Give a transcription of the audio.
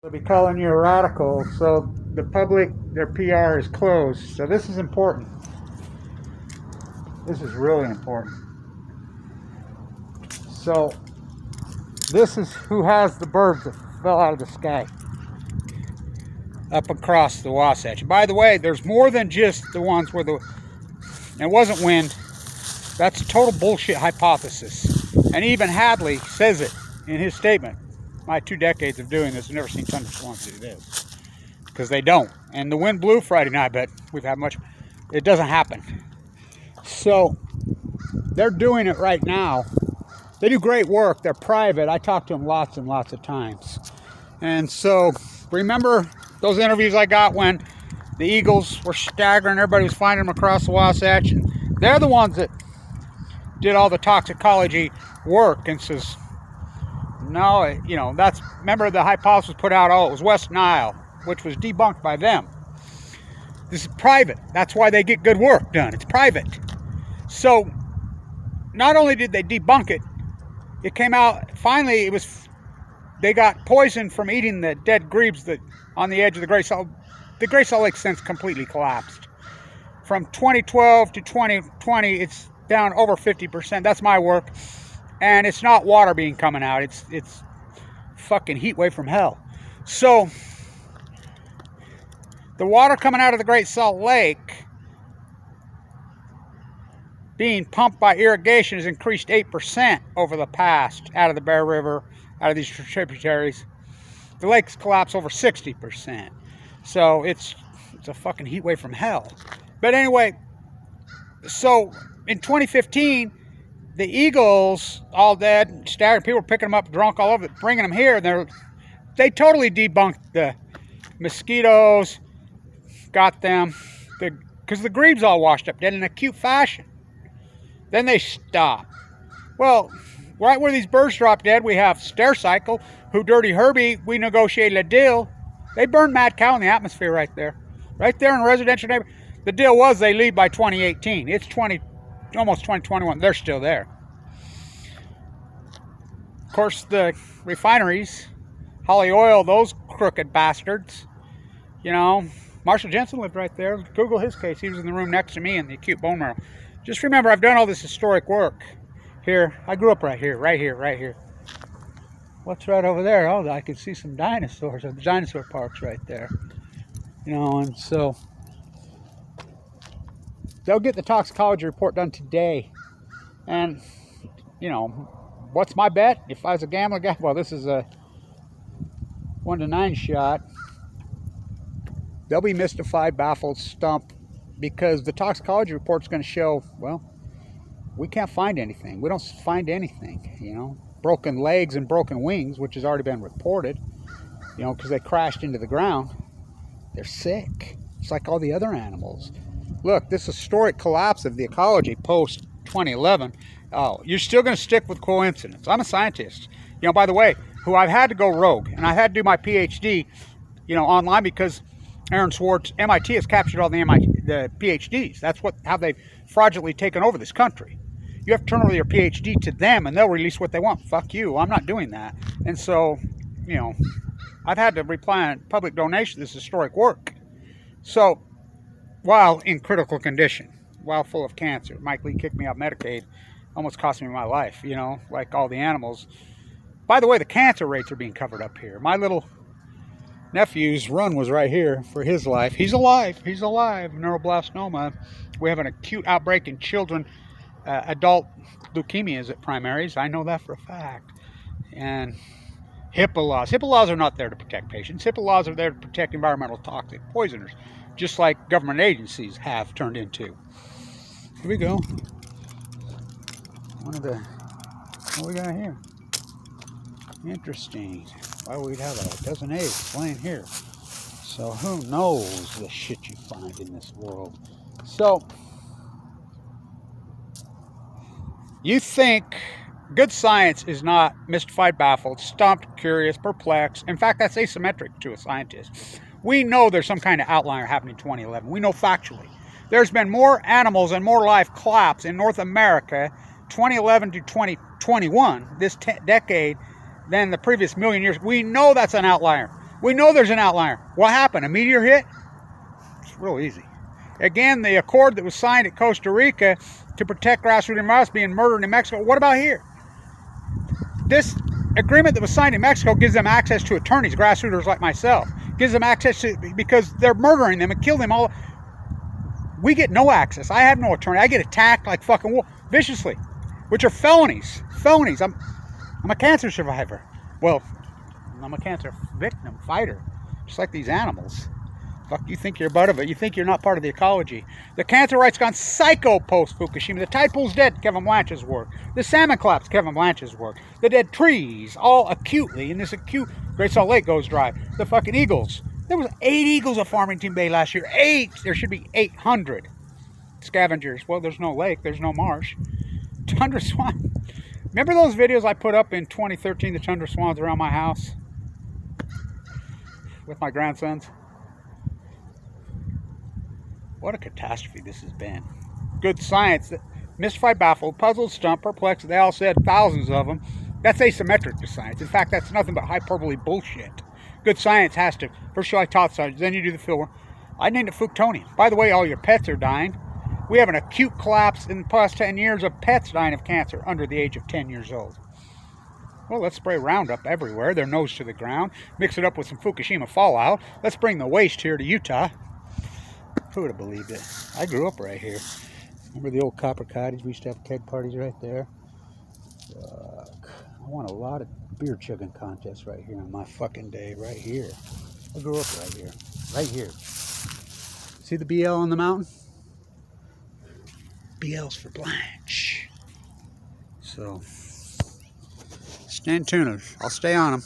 They'll be calling you a radical, so the public, their PR is closed. So this is important. This is really important. So this is who has the birds that fell out of the sky up across the Wasatch. By the way, there's more than just the ones where it wasn't wind. That's a total bullshit hypothesis. And even Hadley says it in his statement. My 2 decades of doing this, I've never seen Tundra Swans do this. Because they don't. And the wind blew Friday night, but we've had much. It doesn't happen. So they're doing it right now. They do great work. They're private. I talked to them lots and lots of times. And so remember those interviews I got when the eagles were staggering, everybody was finding them across the Wasatch? And they're the ones that did all the toxicology work and says, no, that's, remember the hypothesis put out, it was West Nile, which was debunked by them. This is private. That's why they get good work done. It's private. So not only did they debunk it, it came out, finally they got poisoned from eating the dead grebes that on the edge of the Great Salt. The Great Salt Lake since completely collapsed. From 2012 to 2020, it's down over 50%. That's my work. And it's not water being coming out. It's fucking heat wave from hell. So the water coming out of the Great Salt Lake being pumped by irrigation has increased 8% over the past out of the Bear River, out of these tributaries. The lake's collapsed over 60%. So it's a fucking heat wave from hell. But anyway, so in 2015, the eagles all dead, staggered. People were picking them up, drunk all over, bringing them here. And they totally debunked the mosquitoes, got them, because the grebes all washed up dead in acute fashion. Then they stopped. Well, right where these birds dropped dead, we have Stair Cycle, who Dirty Herbie, we negotiated a deal. They burned mad cow in the atmosphere right there in a residential neighborhood. The deal was they leave by 2018. It's almost 2021. They're still there. Of course, the refineries, Holly Oil, those crooked bastards. Marshall Jensen lived right there. Google his case. He was in the room next to me in the acute bone marrow. Just remember, I've done all this historic work here. I grew up right here. What's right over there? Oh, I can see some dinosaurs. The dinosaur park's right there. And so they'll get the toxicology report done today. And, what's my bet? If I was a gambler guy, well, this is a 1-to-9 shot. They'll be mystified, baffled, stumped, because the toxicology report's going to show, well, we can't find anything. We don't find anything, Broken legs and broken wings, which has already been reported, because they crashed into the ground. They're sick. It's like all the other animals. Look, this historic collapse of the ecology post 2011. Oh, you're still going to stick with coincidence. I'm a scientist. By the way, who I've had to go rogue, and I had to do my PhD, online because Aaron Swartz, MIT has captured all the PhDs. That's how they've fraudulently taken over this country. You have to turn over your PhD to them, and they'll release what they want. Fuck you. I'm not doing that. And so, I've had to reply on public donation this historic work. So, while in critical condition, while full of cancer, Mike Lee kicked me out Medicaid, almost cost me my life, like all the animals. By the way, the cancer rates are being covered up here. My little nephew's run was right here for his life. He's alive. Neuroblastoma. We have an acute outbreak in children. Adult leukemias at primaries. I know that for a fact. And HIPAA laws. HIPAA laws are not there to protect patients. HIPAA laws are there to protect environmental toxic poisoners, just like government agencies have turned into. Here we go. What we got here? Interesting. Why would we have a dozen eggs laying here? So who knows the shit you find in this world? So you think good science is not mystified, baffled, stumped, curious, perplexed. In fact, that's asymmetric to a scientist. We know there's some kind of outlier happening in 2011. We know factually. There's been more animals and more life collapse in North America 2011 to 2021, this decade, than the previous million years. We know that's an outlier. We know there's an outlier. What happened? A meteor hit? It's real easy. Again, the accord that was signed at Costa Rica to protect grassroots environments being murdered in Mexico. What about here? This agreement that was signed in Mexico gives them access to attorneys, grassrooters like myself. Gives them access to, because they're murdering them and killing them all. We get no access. I have no attorney. I get attacked like fucking viciously, which are felonies. Felonies. I'm a cancer survivor. Well, I'm a cancer victim, fighter, just like these animals. Fuck, you think you're part of it. You think you're not part of the ecology. The cancer right's gone psycho post-Fukushima. The tide pool's dead, Kevin Blanch's work. The salmon collapse, Kevin Blanch's work. The dead trees, all acutely, in this acute, Great Salt Lake goes dry. The fucking eagles. There was 8 eagles at Farmington Bay last year. 8! There should be 800 scavengers. Well, there's no lake. There's no marsh. Tundra Swans. Remember those videos I put up in 2013, the Tundra Swans around my house? With my grandsons? What a catastrophe this has been. Good science. Mystified, baffled, puzzled, stumped, perplexed. They all said, thousands of them. That's asymmetric to science. In fact, that's nothing but hyperbole bullshit. Good science has to. First you taught science, then you do the field work. I named it Fukushima. By the way, all your pets are dying. We have an acute collapse in the past 10 years of pets dying of cancer under the age of 10 years old. Well, let's spray Roundup everywhere, their nose to the ground. Mix it up with some Fukushima fallout. Let's bring the waste here to Utah. Who would have believed it? I grew up right here. Remember the old copper cottage? We used to have keg parties right there. Fuck. I won a lot of beer chugging contests right here on my fucking day. Right here. I grew up right here. Right here. See the BL on the mountain? BL's for Blanche. So, stand tuned. I'll stay on them.